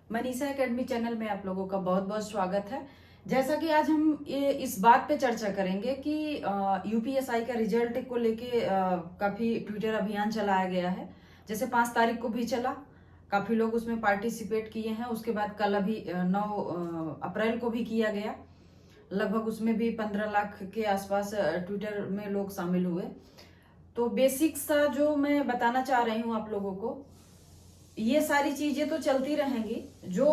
Manisha academy channel में आप लोगों का बहुत बहुत स्वागत है। जैसा कि आज हम ये इस बात पे चर्चा करेंगे कि यूपीएसआई का रिजल्ट को लेके काफी ट्विटर अभियान चलाया गया है। जैसे 5 तारीख को भी चला, काफी लोग उसमें पार्टिसिपेट किए हैं। उसके बाद कल अभी 9 अप्रैल को भी किया गया। लगभग उसमें भी 15 लाख के आसपास ट्विटर में लोग शामिल हुए। तो बेसिक सा जो मैं बताना चाह रही हूँ आप लोगों को, ये सारी चीजें तो चलती रहेंगी। जो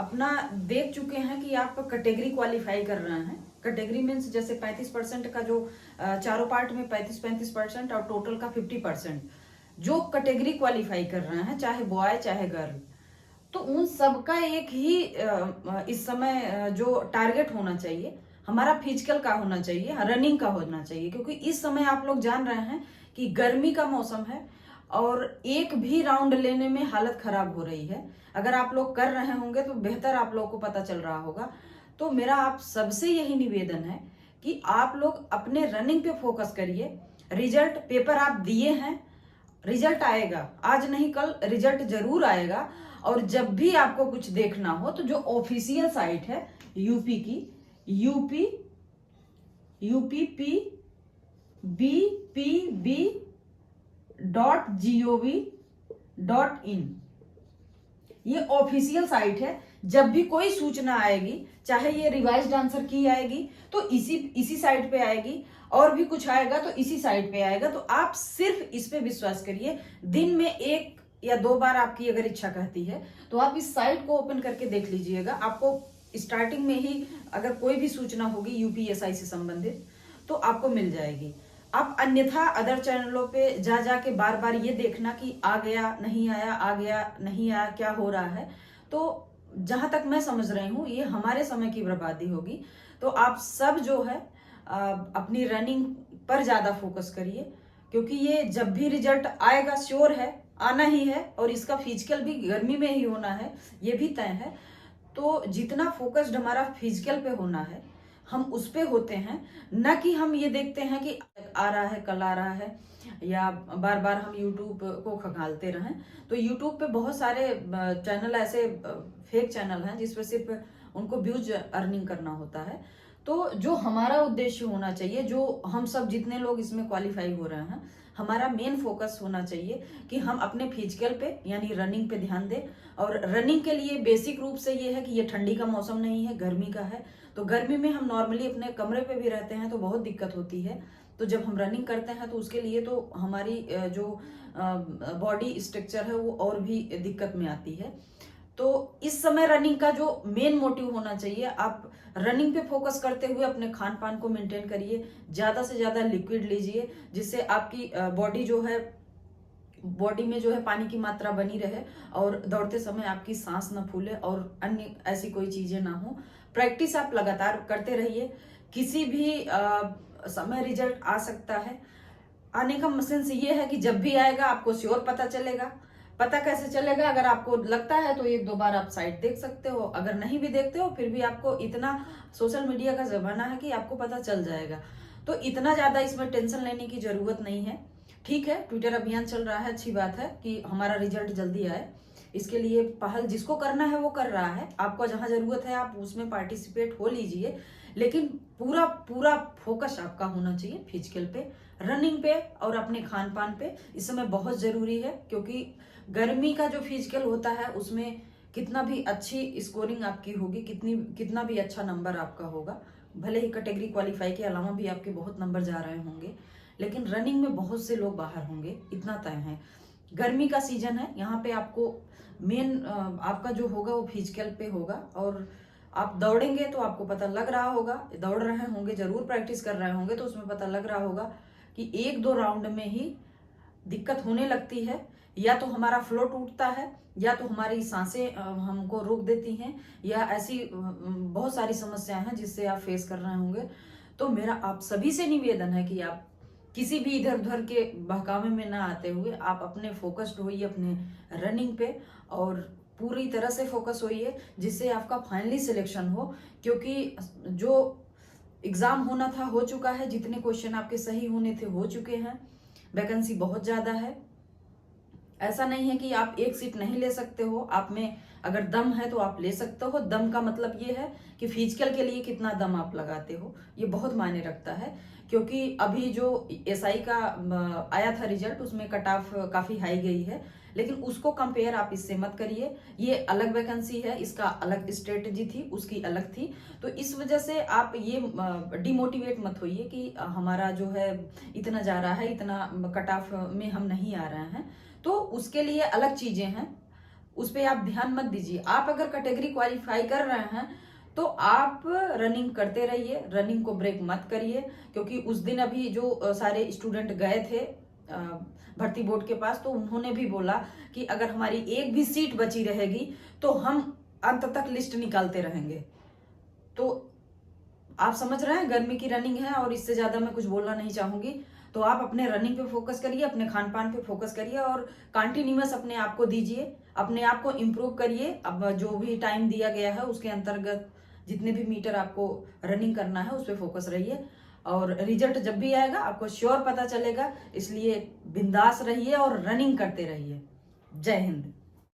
अपना देख चुके हैं कि आप कैटेगरी क्वालिफाई कर रहे हैं, कैटेगरी मीन्स जैसे 35% का जो चारों पार्ट में 35-35% और टोटल का 50%, जो कैटेगरी क्वालिफाई कर रहे हैं, चाहे बॉय चाहे गर्ल, तो उन सबका एक ही इस समय जो टारगेट होना चाहिए हमारा फिजिकल का होना चाहिए, रनिंग का होना चाहिए। क्योंकि इस समय आप लोग जान रहे हैं कि गर्मी का मौसम है और एक भी राउंड लेने में हालत खराब हो रही है। अगर आप लोग कर रहे होंगे तो बेहतर आप लोग को पता चल रहा होगा। तो मेरा आप सबसे यही निवेदन है कि आप लोग अपने रनिंग पे फोकस करिए। रिजल्ट पेपर आप दिए हैं, रिजल्ट आएगा, आज नहीं कल रिजल्ट जरूर आएगा। और जब भी आपको कुछ देखना हो तो जो ऑफिशियल साइट है यूपी की, UPBPB.gov.in, ये ऑफिशियल साइट है। जब भी कोई सूचना आएगी, चाहे ये रिवाइज्ड आंसर की आएगी तो इसी साइट पे आएगी, और भी कुछ आएगा तो इसी साइट पे आएगा। तो आप सिर्फ इस पे विश्वास करिए। दिन में 1 या 2 बार आपकी अगर इच्छा कहती है तो आप इस साइट को ओपन करके देख लीजिएगा। आपको स्टार्टिंग में ही अगर कोई भी सूचना होगी यूपीएसआई से संबंधित तो आपको मिल जाएगी। आप अन्यथा अदर चैनलों पे जा जाके बार बार ये देखना कि आ गया नहीं आया, आ गया नहीं आया, क्या हो रहा है, तो जहां तक मैं समझ रही हूँ ये हमारे समय की बर्बादी होगी। तो आप सब जो है अपनी रनिंग पर ज्यादा फोकस करिए, क्योंकि ये जब भी रिजल्ट आएगा श्योर है, आना ही है, और इसका फिजिकल भी गर्मी में ही होना है, ये भी तय है। तो जितना फोकस्ड हमारा फिजिकल पे होना है हम उस पे होते हैं, न कि हम ये देखते हैं कि आ रहा है कल आ रहा है, या बार बार हम यूट्यूब को खंगालते रहें। तो यूट्यूब पे बहुत सारे चैनल ऐसे फेक चैनल हैं जिसपे सिर्फ उनको व्यूज अर्निंग करना होता है। तो जो हमारा उद्देश्य होना चाहिए, जो हम सब जितने लोग इसमें क्वालिफाई हो रहे हैं, हमारा मेन फोकस होना चाहिए कि हम अपने फिजिकल पे यानी रनिंग पे ध्यान दें। और रनिंग के लिए बेसिक रूप से ये है कि ये ठंडी का मौसम नहीं है, गर्मी का है। तो गर्मी में हम नॉर्मली अपने कमरे पे भी रहते हैं तो बहुत दिक्कत होती है। तो जब हम रनिंग करते हैं तो उसके लिए तो हमारी जो बॉडी स्ट्रक्चर है वो और भी दिक्कत में आती है। तो इस समय रनिंग का जो मेन मोटिव होना चाहिए, आप रनिंग पे फोकस करते हुए अपने खान पान को मेंटेन करिए, ज्यादा से ज्यादा लिक्विड लीजिए, जिससे आपकी बॉडी जो है, बॉडी में जो है पानी की मात्रा बनी रहे और दौड़ते समय आपकी सांस न फूले और अन्य ऐसी कोई चीजें ना हो। प्रैक्टिस आप लगातार करते रहिए। किसी भी समय रिजल्ट आ सकता है। आने का सेंस ये है कि जब भी आएगा आपको श्योर पता चलेगा। पता कैसे चलेगा? अगर आपको लगता है तो 1-2 बार आप साइट देख सकते हो, अगर नहीं भी देखते हो फिर भी आपको इतना सोशल मीडिया का जमाना है कि आपको पता चल जाएगा। तो इतना ज्यादा इसमें टेंशन लेने की जरूरत नहीं है। ठीक है, ट्विटर अभियान चल रहा है, अच्छी बात है कि हमारा रिजल्ट जल्दी आए। इसके लिए पहल जिसको करना है वो कर रहा है। आपको जहां जरूरत है आप उसमें पार्टिसिपेट हो लीजिए, लेकिन पूरा पूरा फोकस आपका होना चाहिए फिजिकल पे, रनिंग पे और अपने खान पान पे। इस समय बहुत जरूरी है, क्योंकि गर्मी का जो फिजिकल होता है उसमें कितना भी अच्छी स्कोरिंग आपकी होगी, कितना भी अच्छा नंबर आपका होगा, भले ही कैटेगरी क्वालिफाई के अलावा भी आपके बहुत नंबर जा रहे होंगे, लेकिन रनिंग में बहुत से लोग बाहर होंगे, इतना तय है। गर्मी का सीजन है, यहाँ पे आपको मेन आपका जो होगा वो फिजिकल पे होगा। और आप दौड़ेंगे तो आपको पता लग रहा होगा, दौड़ रहे होंगे, जरूर प्रैक्टिस कर रहे होंगे तो उसमें पता लग रहा होगा कि 1-2 राउंड में ही दिक्कत होने लगती है। या तो हमारा फ्लो टूटता है, या तो हमारी सांसें हमको रोक देती हैं, या ऐसी बहुत सारी समस्याएं हैं जिससे आप फेस कर रहे होंगे। तो मेरा आप सभी से निवेदन है कि आप किसी भी इधर उधर के बहकावे में ना आते हुए आप अपने फोकस्ड होइए अपने रनिंग पे, और पूरी तरह से फोकस होइए जिससे आपका फाइनली सिलेक्शन हो। क्योंकि जो एग्जाम होना था हो चुका है, जितने क्वेश्चन आपके सही होने थे हो चुके हैं, वैकेंसी बहुत ज्यादा है। ऐसा नहीं है कि आप एक सीट नहीं ले सकते हो, आप में अगर दम है तो आप ले सकते हो। दम का मतलब ये है कि फिजिकल के लिए कितना दम आप लगाते हो, ये बहुत मायने रखता है। क्योंकि अभी जो एसआई का आया था रिजल्ट, उसमें कट ऑफ काफी हाई गई है, लेकिन उसको कंपेयर आप इससे मत करिए। ये अलग वैकेंसी है, इसका अलग स्ट्रेटजी थी, उसकी अलग थी। तो इस वजह से आप ये डिमोटिवेट मत होइए कि हमारा जो है इतना जा रहा है, इतना कट ऑफ में हम नहीं आ रहे हैं। तो उसके लिए अलग चीजें हैं, उस पर आप ध्यान मत दीजिए। आप अगर कैटेगरी क्वालिफाई कर रहे हैं तो आप रनिंग करते रहिए, रनिंग को ब्रेक मत करिए। क्योंकि उस दिन अभी जो सारे स्टूडेंट गए थे भर्ती बोर्ड के पास, तो उन्होंने भी बोला कि अगर हमारी एक भी सीट बची रहेगी तो हम अंत तक लिस्ट निकालते रहेंगे। तो आप समझ रहे हैं, गर्मी की रनिंग है और इससे ज्यादा मैं कुछ बोलना नहीं चाहूंगी। तो आप अपने रनिंग पे फोकस करिए, अपने खान पान पे फोकस करिए और कंटिन्यूअस अपने आप को दीजिए, अपने आप को इम्प्रूव करिए। अब जो भी टाइम दिया गया है उसके अंतर्गत जितने भी मीटर आपको रनिंग करना है उस पर फोकस रहिए। और रिजल्ट जब भी आएगा आपको श्योर पता चलेगा, इसलिए बिंदास रहिए और रनिंग करते रहिए। जय हिंद।